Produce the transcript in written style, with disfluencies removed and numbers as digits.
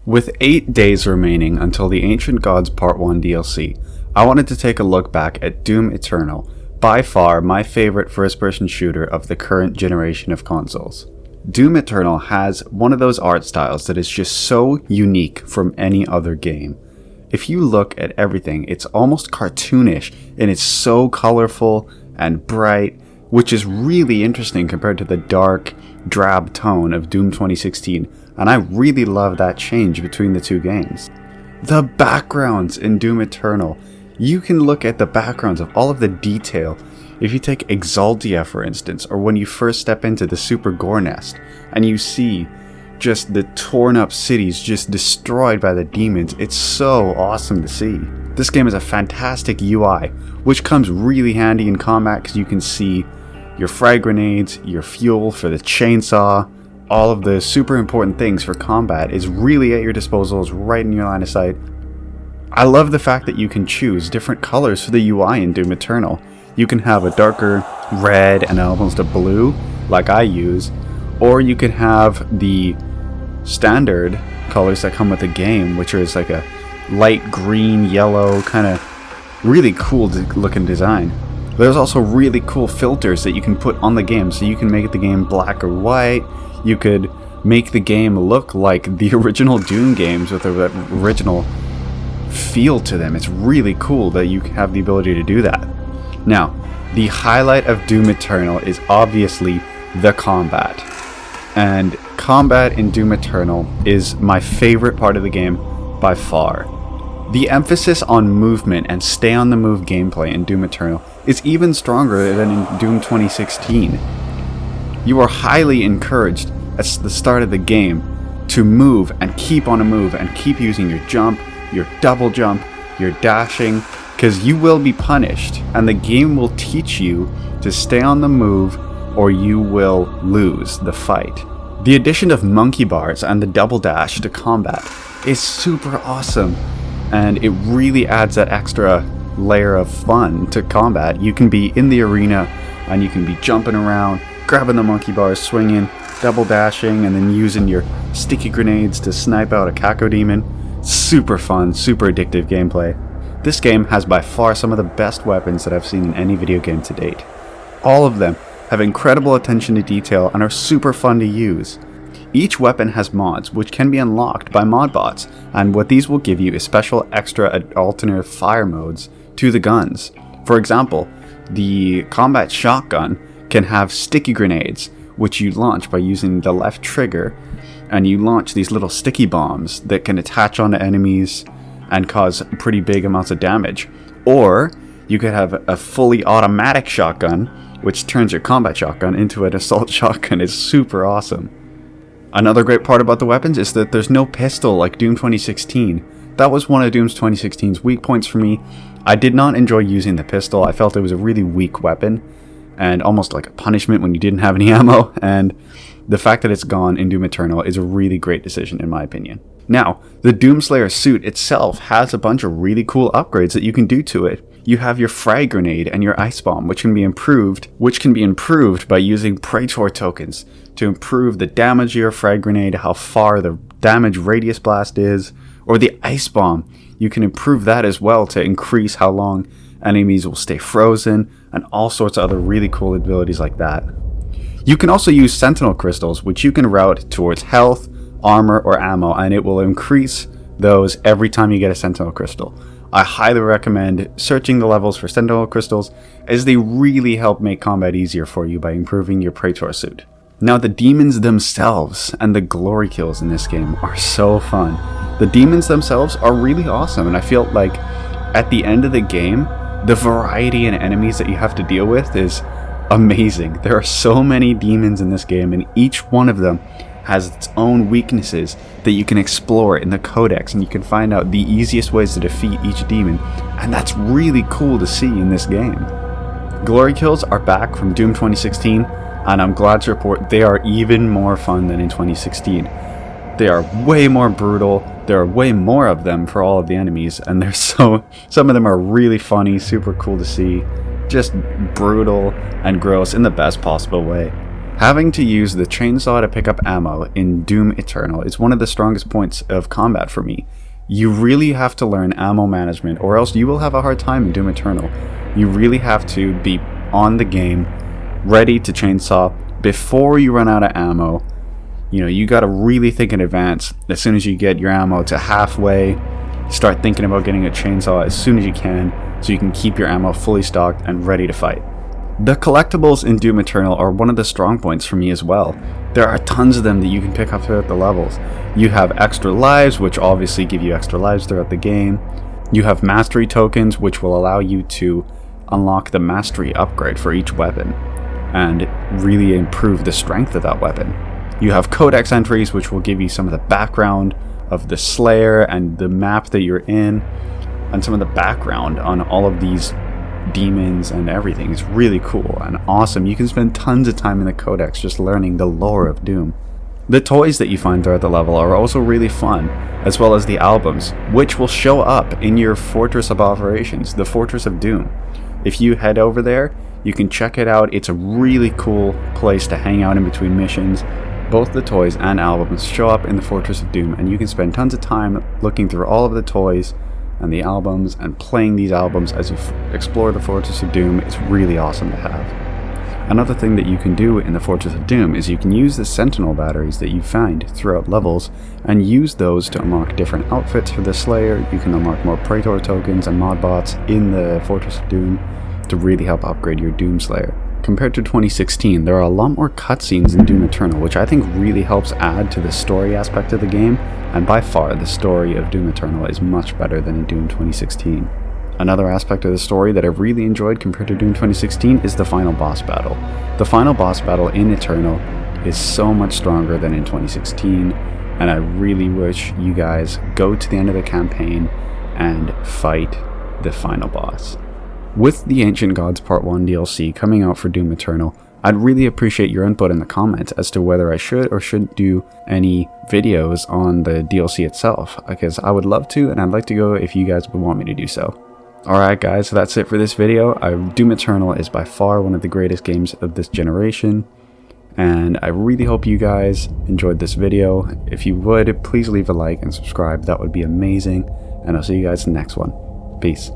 With 8 days remaining until the Ancient Gods Part 1 DLC, I wanted to take a look back at Doom Eternal, by far my favorite first-person shooter of the current generation of consoles. Doom Eternal has one of those art styles that is just so unique from any other game. If you look at everything, it's almost cartoonish, and it's so colorful and bright, which is really interesting compared to the dark, drab tone of Doom 2016, and I really love that change between the two games. The backgrounds in Doom Eternal. You can look at the backgrounds of all of the detail. If you take Exaltia, for instance, or when you first step into the Super Gore Nest, and you see just the torn up cities just destroyed by the demons, it's so awesome to see. This game has a fantastic UI, which comes really handy in combat because you can see your frag grenades, your fuel for the chainsaw, all of the super important things for combat is really at your disposal, is right in your line of sight. I love the fact that you can choose different colors for the UI in Doom Eternal. You can have a darker red and almost a blue, like I use, or you can have the standard colors that come with the game, which is like a light green, yellow, kind of really cool looking design. There's also really cool filters that you can put on the game, so you can make the game black or white. You could make the game look like the original Doom games with the original feel to them. It's really cool that you have the ability to do that. Now, the highlight of Doom Eternal is obviously the combat. And combat in Doom Eternal is my favorite part of the game by far. The emphasis on movement and stay on the move gameplay in Doom Eternal is even stronger than in Doom 2016. You are highly encouraged at the start of the game to move and keep on a move and keep using your jump, your double jump, your dashing, because you will be punished and the game will teach you to stay on the move or you will lose the fight. The addition of monkey bars and the double dash to combat is super awesome, and it really adds that extra layer of fun to combat. You can be in the arena and you can be jumping around, grabbing the monkey bars, swinging, double dashing, and then using your sticky grenades to snipe out a Kako demon. Super fun, super addictive gameplay. This game has by far some of the best weapons that I've seen in any video game to date. All of them have incredible attention to detail and are super fun to use. Each weapon has mods which can be unlocked by mod bots, and what these will give you is special extra alternate fire modes to the guns. For example, the combat shotgun can have sticky grenades, which you launch by using the left trigger, and you launch these little sticky bombs that can attach onto enemies and cause pretty big amounts of damage. Or you could have a fully automatic shotgun, which turns your combat shotgun into an assault shotgun. It's super awesome. Another great part about the weapons is that there's no pistol like Doom 2016. That was one of Doom 2016's weak points for me. I did not enjoy using the pistol. I felt it was a really weak weapon and almost like a punishment when you didn't have any ammo, and the fact that it's gone in Doom Eternal is a really great decision in my opinion. Now, the Doomslayer suit itself has a bunch of really cool upgrades that you can do to it. You have your frag grenade and your ice bomb, which can be improved by using Praetor tokens to improve the damage of your frag grenade, how far the damage radius blast is, or the ice bomb. You can improve that as well to increase how long enemies will stay frozen, and all sorts of other really cool abilities like that. You can also use Sentinel crystals, which you can route towards health, armor, or ammo, and it will increase those every time you get a Sentinel crystal. I highly recommend searching the levels for Sentinel crystals, as they really help make combat easier for you by improving your Praetor suit. Now, the demons themselves and the glory kills in this game are so fun. The demons themselves are really awesome, and I feel like at the end of the game, the variety in enemies that you have to deal with is amazing. There are so many demons in this game, and each one of them has its own weaknesses that you can explore in the codex, and you can find out the easiest ways to defeat each demon, and that's really cool to see in this game. Glory kills are back from Doom 2016, and I'm glad to report they are even more fun than in 2016. They are way more brutal, there are way more of them for all of the enemies, and some of them are really funny, super cool to see, just brutal and gross in the best possible way. Having to use the chainsaw to pick up ammo in Doom Eternal is one of the strongest points of combat for me. You really have to learn ammo management, or else you will have a hard time in Doom Eternal. You really have to be on the game, ready to chainsaw before you run out of ammo. You know, you gotta really think in advance. As soon as you get your ammo to halfway, start thinking about getting a chainsaw as soon as you can, so you can keep your ammo fully stocked and ready to fight. The collectibles in Doom Eternal are one of the strong points for me as well. There are tons of them that you can pick up throughout the levels. You have extra lives, which obviously give you extra lives throughout the game. You have mastery tokens, which will allow you to unlock the mastery upgrade for each weapon and really improve the strength of that weapon. You have codex entries, which will give you some of the background of the Slayer and the map that you're in, and some of the background on all of these demons and everything. It's really cool and awesome. You can spend tons of time in the codex just learning the lore of Doom. The toys that you find throughout the level are also really fun, as well as the albums, which will show up in your Fortress of Operations, the Fortress of Doom. If you head over there, you can check it out. It's a really cool place to hang out in between missions. Both the toys and albums show up in the Fortress of Doom, and you can spend tons of time looking through all of the toys and the albums and playing these albums as you explore the Fortress of Doom. It's really awesome to have. Another thing that you can do in the Fortress of Doom is you can use the Sentinel batteries that you find throughout levels and use those to unlock different outfits for the Slayer. You can unlock more Praetor tokens and mod bots in the Fortress of Doom to really help upgrade your Doom Slayer. Compared to 2016, there are a lot more cutscenes in Doom Eternal, which I think really helps add to the story aspect of the game, and by far the story of Doom Eternal is much better than in Doom 2016. Another aspect of the story that I've really enjoyed compared to Doom 2016 is the final boss battle. The final boss battle in Eternal is so much stronger than in 2016, and I really wish you guys go to the end of the campaign and fight the final boss. With the Ancient Gods Part 1 DLC coming out for Doom Eternal, I'd really appreciate your input in the comments as to whether I should or shouldn't do any videos on the DLC itself, because I would love to, and I'd like to go if you guys would want me to do so. Alright guys, so that's it for this video. Doom Eternal is by far one of the greatest games of this generation, and I really hope you guys enjoyed this video. If you would, please leave a like and subscribe. That would be amazing, and I'll see you guys in the next one. Peace.